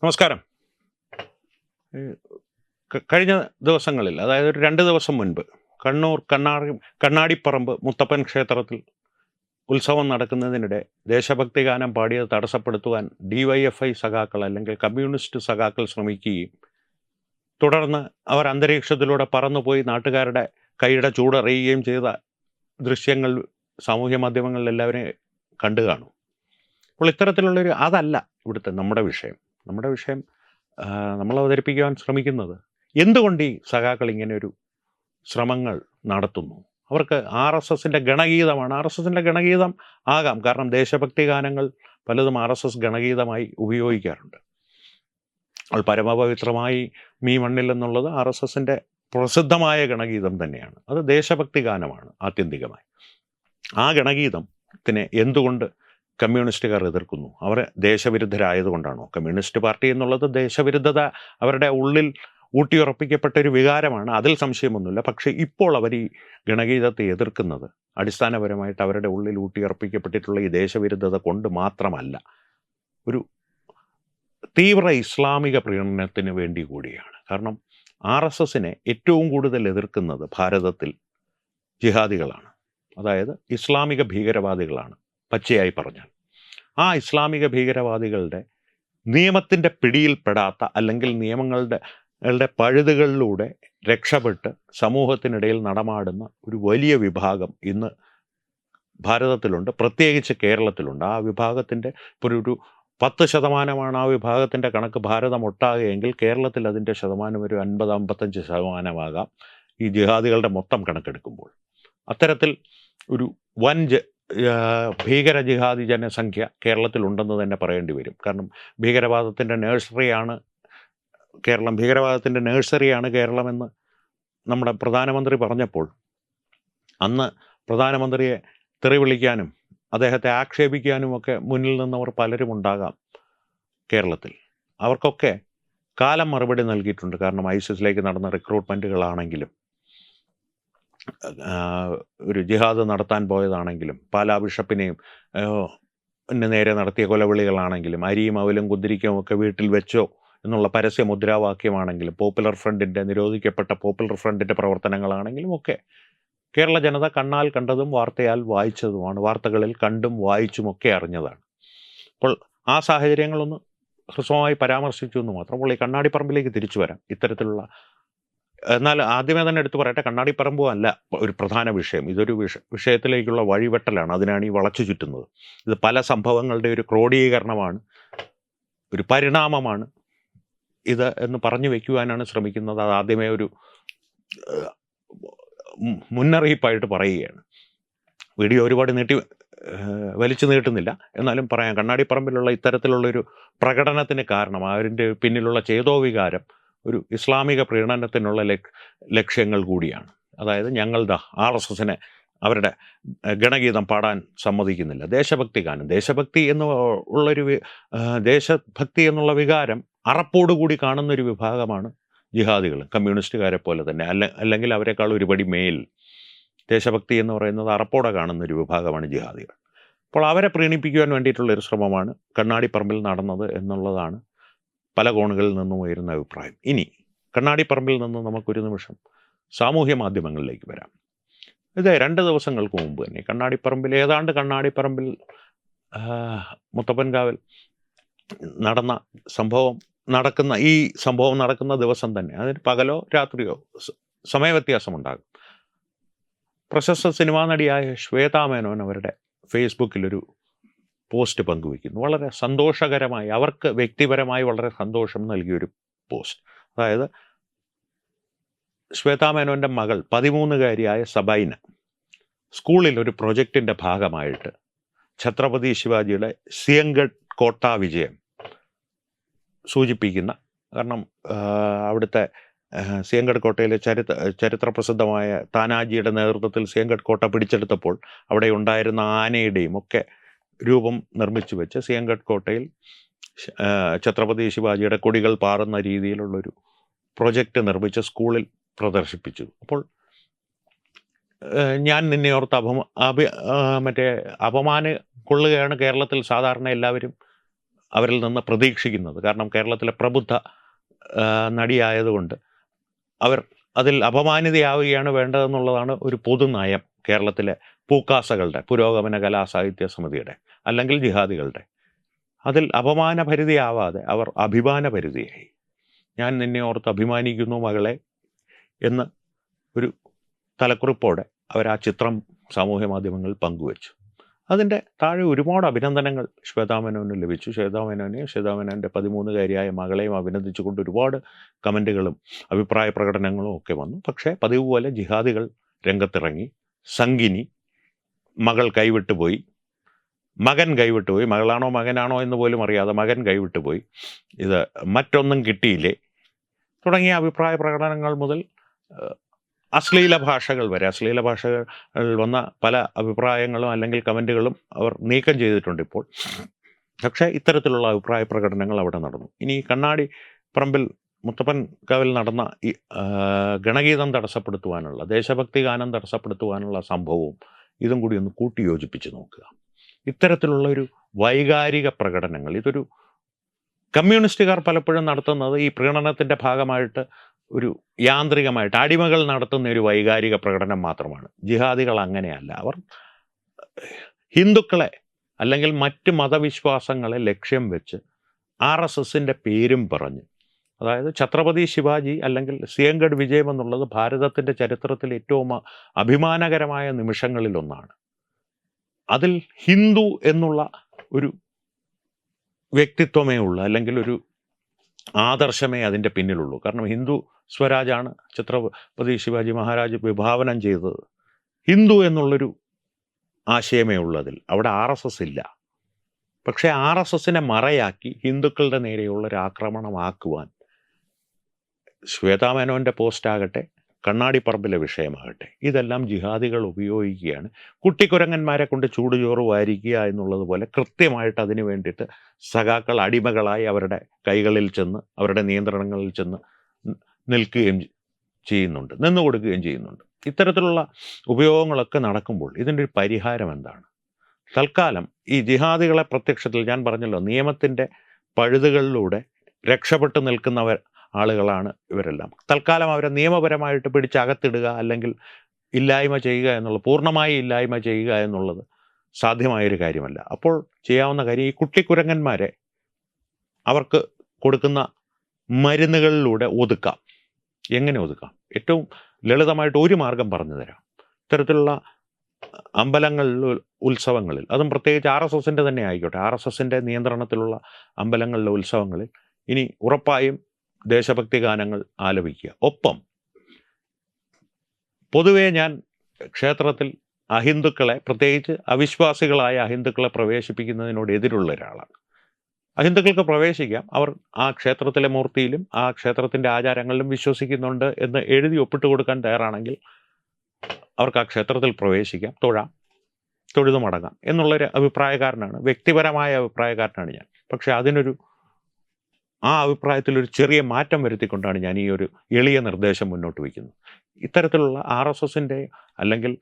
നമസ്കാരം. കഴിഞ്ഞ ദിവസങ്ങളിൽ, അതായത് ഒരു 2 ദിവസം മുൻപ്, കണ്ണൂർ കണ്ണാടിപ്പറമ്പ് മുത്തപ്പൻ ക്ഷേത്രത്തിൽ ഉത്സവം നടക്കുന്നതിനിടെ ദേശഭക്തി ഗാനം പാടിയത് തടസ്സപ്പെടുത്തുവാൻ ഡിവൈഎഫ്ഐ സഖാക്കൾ അല്ലെങ്കിൽ കമ്മ്യൂണിസ്റ്റ് സഖാക്കൾ ശ്രമിക്കുകയും തുടർന്ന് അവർ അന്തരീക്ഷത്തിലൂടെ പറന്നുപോയി നാട്ടുകാരുടെ കൈയുടെ ചൂടറിയുകയും ചെയ്ത ദൃശ്യങ്ങൾ സാമൂഹ്യ മാധ്യമങ്ങളിൽ എല്ലാവരും കണ്ടു കാണും. അപ്പോൾ അതല്ല ഇവിടുത്തെ നമ്മുടെ വിഷയം. നമ്മുടെ വിഷയം നമ്മൾ അവതരിപ്പിക്കുവാൻ ശ്രമിക്കുന്നത് എന്തുകൊണ്ട് ഈ സഖാക്കൾ ഇങ്ങനെ ഒരു ശ്രമങ്ങൾ നടത്തുന്നു. അവർക്ക് ആർ എസ് എസിൻ്റെ ഗണഗീതമാണ്. ആർ എസ് എസിൻ്റെ ഗണഗീതം ആകാം, കാരണം ദേശഭക്തി ഗാനങ്ങൾ പലതും ആർ എസ് എസ് ഗണഗീതമായി ഉപയോഗിക്കാറുണ്ട്. അത് പരമപവിത്രമായി മീ മണ്ണിൽ എന്നുള്ളത് ആർ എസ് എസിൻ്റെ പ്രസിദ്ധമായ ഗണഗീതം തന്നെയാണ്. അത് ദേശഭക്തി ഗാനമാണ് ആത്യന്തികമായി. ആ ഗണഗീതത്തിനെ എന്തുകൊണ്ട് കമ്മ്യൂണിസ്റ്റുകാർ എതിർക്കുന്നു? അവർ ദേശവിരുദ്ധരായതുകൊണ്ടാണോ? കമ്മ്യൂണിസ്റ്റ് പാർട്ടി എന്നുള്ളത് ദേശവിരുദ്ധത അവരുടെ ഉള്ളിൽ ഊട്ടിയുറപ്പിക്കപ്പെട്ട ഒരു വികാരമാണ്, അതിൽ സംശയമൊന്നുമില്ല. പക്ഷേ ഇപ്പോൾ അവർ ഈ ഗണഗീതത്തെ എതിർക്കുന്നത് അടിസ്ഥാനപരമായിട്ട് അവരുടെ ഉള്ളിൽ ഊട്ടിയുറപ്പിക്കപ്പെട്ടിട്ടുള്ള ഈ ദേശവിരുദ്ധത കൊണ്ട് മാത്രമല്ല, ഒരു തീവ്ര ഇസ്ലാമിക പ്രീണനത്തിന് വേണ്ടി കൂടിയാണ്. കാരണം ആർ എസ് എസിനെ ഏറ്റവും കൂടുതൽ എതിർക്കുന്നത് ഭാരതത്തിൽ ജിഹാദികളാണ്, അതായത് ഇസ്ലാമിക ഭീകരവാദികളാണ്. പച്ചയായി പറഞ്ഞാൽ ആ ഇസ്ലാമിക ഭീകരവാദികളുടെ നിയമത്തിൻ്റെ പിടിയിൽപ്പെടാത്ത, അല്ലെങ്കിൽ നിയമങ്ങളുടെ പഴുതുകളിലൂടെ രക്ഷപ്പെട്ട് സമൂഹത്തിനിടയിൽ നടമാടുന്ന ഒരു വലിയ വിഭാഗം ഇന്ന് ഭാരതത്തിലുണ്ട്, പ്രത്യേകിച്ച് കേരളത്തിലുണ്ട്. ആ വിഭാഗത്തിൻ്റെ ഇപ്പോൾ ഒരു 10% ആ വിഭാഗത്തിൻ്റെ കണക്ക് ഭാരതം ഒട്ടാകെയെങ്കിൽ കേരളത്തിൽ അതിൻ്റെ ശതമാനം ഒരു 50-55% ഈ ജിഹാദികളുടെ മൊത്തം കണക്കെടുക്കുമ്പോൾ. അത്തരത്തിൽ ഒരു വൻ ഭീകര ജിഹാദി ജനസംഖ്യ കേരളത്തിലുണ്ടെന്ന് തന്നെ പറയേണ്ടി വരും. കാരണം ഭീകരവാദത്തിൻ്റെ നേഴ്സറിയാണ് കേരളം, ഭീകരവാദത്തിൻ്റെ നേഴ്സറിയാണ് കേരളമെന്ന് നമ്മുടെ പ്രധാനമന്ത്രി പറഞ്ഞപ്പോൾ അന്ന് പ്രധാനമന്ത്രിയെ തെറി വിളിക്കാനും അദ്ദേഹത്തെ ആക്ഷേപിക്കാനുമൊക്കെ മുന്നിൽ നിന്നവർ പലരും ഉണ്ടാകാം കേരളത്തിൽ. അവർക്കൊക്കെ കാലം മറുപടി നൽകിയിട്ടുണ്ട്. കാരണം ഐസിസിലേക്ക് നടന്ന റിക്രൂട്ട്മെൻറ്റുകളാണെങ്കിലും, ഒരു ജിഹാദ് നടത്താൻ പോയതാണെങ്കിലും, പാലാ ബിഷപ്പിനെയും നേരെ നടത്തിയ കൊലവിളികളാണെങ്കിലും, അരിയും അവലും കുന്തിരിക്കും ഒക്കെ വീട്ടിൽ വെച്ചോ എന്നുള്ള പരസ്യ മുദ്രാവാക്യമാണെങ്കിലും, നിരോധിക്കപ്പെട്ട പോപ്പുലർ ഫ്രണ്ടിൻ്റെ പ്രവർത്തനങ്ങളാണെങ്കിലും ഒക്കെ കേരള ജനത കണ്ണാൽ കണ്ടതും വാർത്തയാൽ വായിച്ചതുമാണ്, വാർത്തകളിൽ കണ്ടും വായിച്ചുമൊക്കെ അറിഞ്ഞതാണ്. അപ്പോൾ ആ സാഹചര്യങ്ങളൊന്ന് ഹ്രസ്വമായി പരാമർശിച്ചു എന്ന് മാത്രം. അപ്പോൾ ഈ കണ്ണാടിപ്പറമ്പിലേക്ക് തിരിച്ചു വരാം. ഇത്തരത്തിലുള്ള, എന്നാൽ ആദ്യമേ തന്നെ എടുത്തു പറയട്ടെ, കണ്ണാടിപ്പറമ്പും അല്ല ഒരു പ്രധാന വിഷയം. ഇതൊരു വിഷയത്തിലേക്കുള്ള വഴിവെട്ടലാണ്, അതിനാണ് ഈ വളച്ചു ചുറ്റുന്നത്. ഇത് പല സംഭവങ്ങളുടെ ഒരു ക്രോഡീകരണമാണ്, ഒരു പരിണാമമാണ് ഇത് എന്ന് പറഞ്ഞു വയ്ക്കുവാനാണ് ശ്രമിക്കുന്നത്. അത് ആദ്യമേ ഒരു മുന്നറിയിപ്പായിട്ട് പറയുകയാണ്. വീഡിയോ ഒരുപാട് വലിച്ചു നീട്ടുന്നില്ല, എന്നാലും പറയാം. കണ്ണാടിപ്പറമ്പിലുള്ള ഇത്തരത്തിലുള്ളൊരു പ്രകടനത്തിന് കാരണം, അതിൻ്റെ പിന്നിലുള്ള ചേതോവികാരം ഒരു ഇസ്ലാമിക പ്രീണനത്തിനുള്ള ലക്ഷ്യങ്ങൾ കൂടിയാണ്. അതായത് ഞങ്ങളുടെ ആർ എസ് എസിനെ അവരുടെ ഗണഗീതം പാടാൻ സമ്മതിക്കുന്നില്ല. ദേശഭക്തി ഗാനം, ദേശഭക്തി ദേശഭക്തി എന്നുള്ള വികാരം അറപ്പോടുകൂടി കാണുന്നൊരു വിഭാഗമാണ് ജിഹാദികൾ, കമ്മ്യൂണിസ്റ്റുകാരെ പോലെ തന്നെ, അല്ലെങ്കിൽ അവരെക്കാൾ ഒരുപടി മേൽ ദേശഭക്തി എന്ന് പറയുന്നത് അറപ്പോടെ കാണുന്നൊരു വിഭാഗമാണ് ജിഹാദികൾ. അപ്പോൾ അവരെ പ്രീണിപ്പിക്കുവാൻ വേണ്ടിയിട്ടുള്ളൊരു ശ്രമമാണ് കണ്ണാടിപ്പറമ്പിൽ നടന്നത് എന്നുള്ളതാണ് പല കോണുകളിൽ നിന്നും ഉയരുന്ന അഭിപ്രായം. ഇനി കണ്ണാടിപ്പറമ്പിൽ നിന്ന് നമുക്കൊരു നിമിഷം സാമൂഹ്യ മാധ്യമങ്ങളിലേക്ക് വരാം. ഇത് 2 ദിവസങ്ങൾക്ക് മുമ്പ് തന്നെ കണ്ണാടിപ്പറമ്പിൽ മുത്തപ്പൻകാവിൽ ഈ സംഭവം നടക്കുന്ന ദിവസം തന്നെ, അതിന് പകലോ രാത്രിയോ സമയവ്യത്യാസമുണ്ടാകും, പ്രശസ്ത സിനിമാ നടിയായ ശ്വേതാ മേനോൻ അവരുടെ ഫേസ്ബുക്കിലൊരു പോസ്റ്റ് പങ്കുവയ്ക്കുന്നു. വളരെ സന്തോഷകരമായി, അവർക്ക് വ്യക്തിപരമായി വളരെ സന്തോഷം നൽകിയൊരു പോസ്റ്റ്. അതായത് ശ്വേതാ മേനോൻ്റെ മകൾ 13-കാരിയായ സബൈന സ്കൂളിൽ ഒരു പ്രൊജക്റ്റിൻ്റെ ഭാഗമായിട്ട് ഛത്രപതി ശിവാജിയുടെ സിയംഗഡ് കോട്ട വിജയം സൂചിപ്പിക്കുന്ന, കാരണം അവിടുത്തെ സിയംഗഡ് കോട്ടയിലെ ചരിത്രപ്രസിദ്ധമായ താനാജിയുടെ നേതൃത്വത്തിൽ സിയംഗഡ് കോട്ട പിടിച്ചെടുത്തപ്പോൾ അവിടെ ഉണ്ടായിരുന്ന ആനയുടെയും ഒക്കെ രൂപം നിർമ്മിച്ചു വെച്ച് സിയംഗഡ് കോട്ടയിൽ ഛത്രപതി ശിവാജിയുടെ കൊടികൾ പാറുന്ന രീതിയിലുള്ളൊരു പ്രൊജക്റ്റ് നിർമ്മിച്ച് സ്കൂളിൽ പ്രദർശിപ്പിച്ചു. അപ്പോൾ ഞാൻ നിന്നെ ഓർത്ത് അപമാന കൊള്ളുകയാണ്. കേരളത്തിൽ സാധാരണ എല്ലാവരും അവരിൽ നിന്ന് പ്രതീക്ഷിക്കുന്നത്. കാരണം കേരളത്തിലെ പ്രബുദ്ധ നടിയായതുകൊണ്ട് അവർ അതിൽ അപമാനിതയാവുകയാണ് വേണ്ടതെന്നുള്ളതാണ് ഒരു പൊതുനയം കേരളത്തിലെ പൂക്കാസകളുടെ, പുരോഗമന കലാസാഹിത്യ സമിതിയുടെ, അല്ലെങ്കിൽ ജിഹാദികളുടെ. അതിൽ അപമാനഭരിതയാവാതെ അവർ അഭിമാനഭരിതയായി. ഞാൻ നിന്നെ ഓർത്ത് അഭിമാനിക്കുന്നു മകളെ എന്ന് ഒരു തലക്കുറിപ്പോടെ അവർ ആ ചിത്രം സാമൂഹ്യ മാധ്യമങ്ങളിൽ പങ്കുവച്ചു. അതിൻ്റെ താഴെ ഒരുപാട് അഭിനന്ദനങ്ങൾ ശ്വേതാ മേനോന് ലഭിച്ചു. ശ്വേതാ മേനോൻ്റെ 13-കാരിയായ മകളെയും അഭിനന്ദിച്ചുകൊണ്ട് ഒരുപാട് കമൻറ്റുകളും അഭിപ്രായ പ്രകടനങ്ങളും ഒക്കെ വന്നു. പക്ഷേ പതിവ് പോലെ ജിഹാദികൾ രംഗത്തിറങ്ങി. സംഗിനി മകൾ കൈവിട്ടുപോയി, മകൻ കൈവിട്ടുപോയി, മകളാണോ മകനാണോ എന്ന് പോലും അറിയാതെ മകൻ കൈവിട്ടുപോയി, ഇത് മറ്റൊന്നും കിട്ടിയില്ലേ തുടങ്ങിയ അഭിപ്രായ പ്രകടനങ്ങൾ മുതൽ അശ്ലീല ഭാഷകൾ വരെ, അശ്ലീല ഭാഷകൾ വന്ന പല അഭിപ്രായങ്ങളും അല്ലെങ്കിൽ കമൻറ്റുകളും അവർ നീക്കം ചെയ്തിട്ടുണ്ട് ഇപ്പോൾ. പക്ഷേ ഇത്തരത്തിലുള്ള അഭിപ്രായ പ്രകടനങ്ങൾ അവിടെ നടന്നു. ഇനി കണ്ണാടി പറമ്പിൽ മുത്തപ്പൻ കാവിൽ നടന്ന ഈ ഗണഗീതം തടസ്സപ്പെടുത്തുവാനുള്ള, ദേശഭക്തി ഗാനം തടസ്സപ്പെടുത്തുവാനുള്ള സംഭവവും ഇതും കൂടി ഒന്ന് കൂട്ടിയോജിപ്പിച്ച് നോക്കുക. ഇത്തരത്തിലുള്ള ഒരു വൈകാരിക പ്രകടനങ്ങൾ, ഇതൊരു കമ്മ്യൂണിസ്റ്റുകാർ പലപ്പോഴും നടത്തുന്നത് ഈ പ്രീണനത്തിൻ്റെ ഭാഗമായിട്ട് ഒരു യാന്ത്രികമായിട്ട് അടിമകൾ നടത്തുന്ന ഒരു വൈകാരിക പ്രകടനം മാത്രമാണ്. ജിഹാദികൾ അങ്ങനെയല്ല. അവർ ഹിന്ദുക്കളെ അല്ലെങ്കിൽ മറ്റ് മതവിശ്വാസങ്ങളെ ലക്ഷ്യം വെച്ച് RSSൻ്റെ പേരും പറഞ്ഞ്, അതായത് ഛത്രപതി ശിവാജി അല്ലെങ്കിൽ സിയംഗഡ് വിജയം എന്നുള്ളത് ഭാരതത്തിൻ്റെ ചരിത്രത്തിൽ ഏറ്റവും അഭിമാനകരമായ നിമിഷങ്ങളിലൊന്നാണ്. അതിൽ ഹിന്ദു എന്നുള്ള ഒരു വ്യക്തിത്വമേ ഉള്ളൂ, അല്ലെങ്കിൽ ഒരു ആദർശമേ അതിൻ്റെ പിന്നിലുള്ളൂ. കാരണം ഹിന്ദു സ്വരാജാണ് ഛത്രപതി ശിവാജി മഹാരാജ് വിഭാവനം ചെയ്തത്. ഹിന്ദു എന്നുള്ളൊരു ആശയമേ ഉള്ളതിൽ, അവിടെ RSS ഇല്ല. പക്ഷേ RSSനെ മറയാക്കി ഹിന്ദുക്കളുടെ നേരെയുള്ളൊരു ആക്രമണമാക്കുവാൻ ശ്വേതാ മേനോൻ്റെ പോസ്റ്റാകട്ടെ, കണ്ണാടിപ്പറമ്പിലെ വിഷയമാകട്ടെ, ഇതെല്ലാം ജിഹാദികൾ ഉപയോഗിക്കുകയാണ്. കുട്ടിക്കുരങ്ങന്മാരെ കൊണ്ട് ചൂടുചോറ് വാരിക്കുക എന്നുള്ളത് പോലെ കൃത്യമായിട്ട് അതിന് വേണ്ടിയിട്ട് സഖാക്കൾ അടിമകളായി അവരുടെ കൈകളിൽ ചെന്ന്, അവരുടെ നിയന്ത്രണങ്ങളിൽ ചെന്ന് നിൽക്കുകയും ചെയ്യുന്നുണ്ട്, നിന്നു കൊടുക്കുകയും ചെയ്യുന്നുണ്ട്. ഇത്തരത്തിലുള്ള ഉപയോഗങ്ങളൊക്കെ നടക്കുമ്പോൾ ഇതിൻ്റെ ഒരു പരിഹാരം എന്താണ്? തൽക്കാലം ഈ ജിഹാദികളെ പ്രത്യക്ഷത്തിൽ ഞാൻ പറഞ്ഞല്ലോ, നിയമത്തിൻ്റെ പഴുതുകളിലൂടെ രക്ഷപ്പെട്ടു നിൽക്കുന്നവർ ആളുകളാണ് ഇവരെല്ലാം. തൽക്കാലം അവരെ നിയമപരമായിട്ട് പിടിച്ചകത്തിടുക അല്ലെങ്കിൽ ഇല്ലായ്മ ചെയ്യുക എന്നുള്ളത്, പൂർണ്ണമായി ഇല്ലായ്മ ചെയ്യുക എന്നുള്ളത് സാധ്യമായൊരു കാര്യമല്ല. അപ്പോൾ ചെയ്യാവുന്ന കാര്യം ഈ കുട്ടിക്കുരങ്ങന്മാരെ അവർക്ക് കൊടുക്കുന്ന മരുന്നുകളിലൂടെ ഒതുക്കാം. എങ്ങനെ ഒതുക്കാം? ഏറ്റവും ലളിതമായിട്ട് ഒരു മാർഗം പറഞ്ഞു തരാം. ഇത്തരത്തിലുള്ള അമ്പലങ്ങളിൽ, ഉത്സവങ്ങളിൽ, അതും പ്രത്യേകിച്ച് RSSൻ്റെ തന്നെ ആയിക്കോട്ടെ, RSSൻ്റെ നിയന്ത്രണത്തിലുള്ള അമ്പലങ്ങളിലെ ഉത്സവങ്ങളിൽ ഇനി ഉറപ്പായും ദേശഭക്തി ഗാനങ്ങൾ ആലപിക്കുക. ഒപ്പം പൊതുവേ ഞാൻ ക്ഷേത്രത്തിൽ അഹിന്ദുക്കളെ, പ്രത്യേകിച്ച് അവിശ്വാസികളായ അഹിന്ദുക്കളെ പ്രവേശിപ്പിക്കുന്നതിനോട് എതിരുള്ള ഒരാളാണ്. അഹിന്ദുക്കൾക്ക് പ്രവേശിക്കാം, അവർ ആ ക്ഷേത്രത്തിലെ മൂർത്തിയിലും ആ ക്ഷേത്രത്തിൻ്റെ ആചാരങ്ങളിലും വിശ്വസിക്കുന്നുണ്ട് എന്ന് എഴുതി ഒപ്പിട്ട് കൊടുക്കാൻ തയ്യാറാണെങ്കിൽ അവർക്ക് ആ ക്ഷേത്രത്തിൽ പ്രവേശിക്കാം, തൊഴാം, തൊഴുതു മടങ്ങാം എന്നുള്ളൊരു അഭിപ്രായക്കാരനാണ്, വ്യക്തിപരമായ അഭിപ്രായക്കാരനാണ് ഞാൻ. പക്ഷേ ആ അഭിപ്രായത്തിലൊരു ചെറിയ മാറ്റം വരുത്തിക്കൊണ്ടാണ് ഞാൻ ഈ ഒരു എളിയ നിർദ്ദേശം മുന്നോട്ട് വയ്ക്കുന്നത്. ഇത്തരത്തിലുള്ള RSSൻ്റെ അല്ലെങ്കിൽ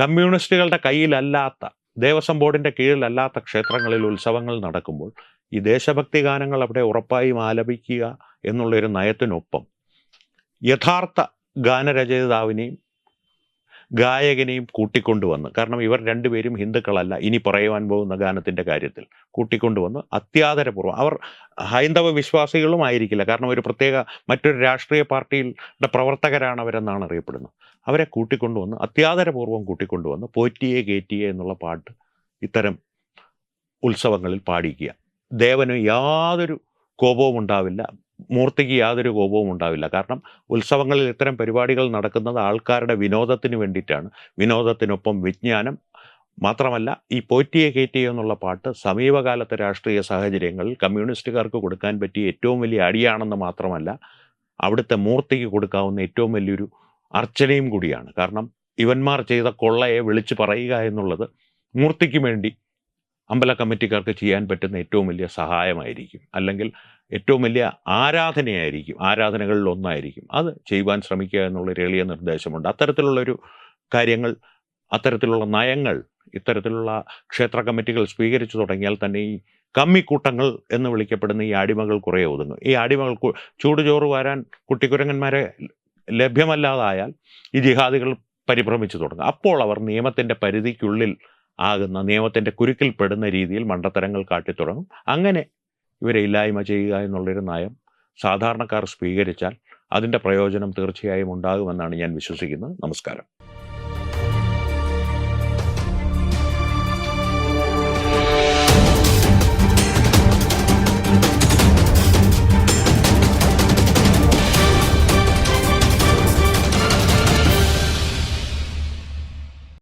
കമ്മ്യൂണിസ്റ്റുകളുടെ കയ്യിലല്ലാത്ത, ദേവസ്വം ബോർഡിൻ്റെ കീഴിലല്ലാത്ത ക്ഷേത്രങ്ങളിൽ ഉത്സവങ്ങൾ നടക്കുമ്പോൾ ഈ ദേശഭക്തി ഗാനങ്ങൾ അവിടെ ഉറപ്പായും ആലപിക്കുക എന്നുള്ളൊരു നയത്തിനൊപ്പം യഥാർത്ഥ ഗാനരചയിതാവിനെയും ഗായകനെയും കൂട്ടിക്കൊണ്ടുവന്ന്, കാരണം ഇവർ രണ്ടുപേരും ഹിന്ദുക്കളല്ല ഇനി പറയുവാൻ പോകുന്ന ഗാനത്തിൻ്റെ കാര്യത്തിൽ, കൂട്ടിക്കൊണ്ടുവന്ന് അത്യാദരപൂർവ്വം, അവർ ഹൈന്ദവ വിശ്വാസികളും ആയിരിക്കില്ല, കാരണം ഒരു പ്രത്യേക മറ്റൊരു രാഷ്ട്രീയ പാർട്ടിയുടെ പ്രവർത്തകരാണ് അവരെന്നാണ് അറിയപ്പെടുന്നത്, അവരെ കൂട്ടിക്കൊണ്ടുവന്ന് അത്യാദരപൂർവ്വം കൂട്ടിക്കൊണ്ടുവന്ന് പോറ്റിയെ കേറ്റിയെ എന്നുള്ള പാട്ട് ഇത്തരം ഉത്സവങ്ങളിൽ പാടിക്കുക. ദേവന് യാതൊരു കോപവും ഉണ്ടാവില്ല, മൂർത്തിക്ക് യാതൊരു കോപവും ഉണ്ടാവില്ല. കാരണം ഉത്സവങ്ങളിൽ ഇത്തരം പരിപാടികൾ നടക്കുന്നത് ആൾക്കാരുടെ വിനോദത്തിന് വേണ്ടിയിട്ടാണ്. വിനോദത്തിനൊപ്പം വിജ്ഞാനം മാത്രമല്ല, ഈ പോറ്റിയെ കേറ്റിയെ എന്നുള്ള പാട്ട് സമീപകാലത്തെ രാഷ്ട്രീയ സാഹചര്യങ്ങളിൽ കമ്മ്യൂണിസ്റ്റുകാർക്ക് കൊടുക്കാൻ പറ്റിയ ഏറ്റവും വലിയ അടിയാണെന്ന് മാത്രമല്ല, അവിടുത്തെ മൂർത്തിക്ക് കൊടുക്കാവുന്ന ഏറ്റവും വലിയൊരു അർച്ചനയും കൂടിയാണ്. കാരണം ഇവന്മാർ ചെയ്ത കൊള്ളയെ വിളിച്ചു പറയുക എന്നുള്ളത് മൂർത്തിക്ക് വേണ്ടി അമ്പല കമ്മിറ്റിക്കാർക്ക് ചെയ്യാൻ പറ്റുന്ന ഏറ്റവും വലിയ സഹായമായിരിക്കും, അല്ലെങ്കിൽ ഏറ്റവും വലിയ ആരാധനയായിരിക്കും, ആരാധനകളിൽ ഒന്നായിരിക്കും. അത് ചെയ്യുവാൻ ശ്രമിക്കുക എന്നുള്ളൊരു എളിയ നിർദ്ദേശമുണ്ട്. അത്തരത്തിലുള്ളൊരു കാര്യങ്ങൾ, അത്തരത്തിലുള്ള നയങ്ങൾ ഇത്തരത്തിലുള്ള ക്ഷേത്ര കമ്മിറ്റികൾ സ്വീകരിച്ചു തുടങ്ങിയാൽ തന്നെ ഈ കമ്മിക്കൂട്ടങ്ങൾ എന്ന് വിളിക്കപ്പെടുന്ന ഈ അടിമകൾ കുറേ ഒതുങ്ങും. ഈ അടിമകൾ ചൂടുചോറ് വാരാൻ കുട്ടിക്കുരങ്ങന്മാരെ ലഭ്യമല്ലാതായാൽ ഈ ജിഹാദികൾ പരിഭ്രമിച്ചു തുടങ്ങും. അപ്പോൾ അവർ നിയമത്തിൻ്റെ പരിധിക്കുള്ളിൽ ആകുന്ന, നിയമത്തിൻ്റെ കുരുക്കിൽ പെടുന്ന രീതിയിൽ മണ്ടത്തരങ്ങൾ കാട്ടിത്തുടങ്ങും. അങ്ങനെ ഇവരെ ഇല്ലായ്മ ചെയ്യുക എന്നുള്ളൊരു നയം സാധാരണക്കാർ സ്വീകരിച്ചാൽ അതിൻ്റെ പ്രയോജനം തീർച്ചയായും ഉണ്ടാകുമെന്നാണ് ഞാൻ വിശ്വസിക്കുന്നത്. നമസ്കാരം.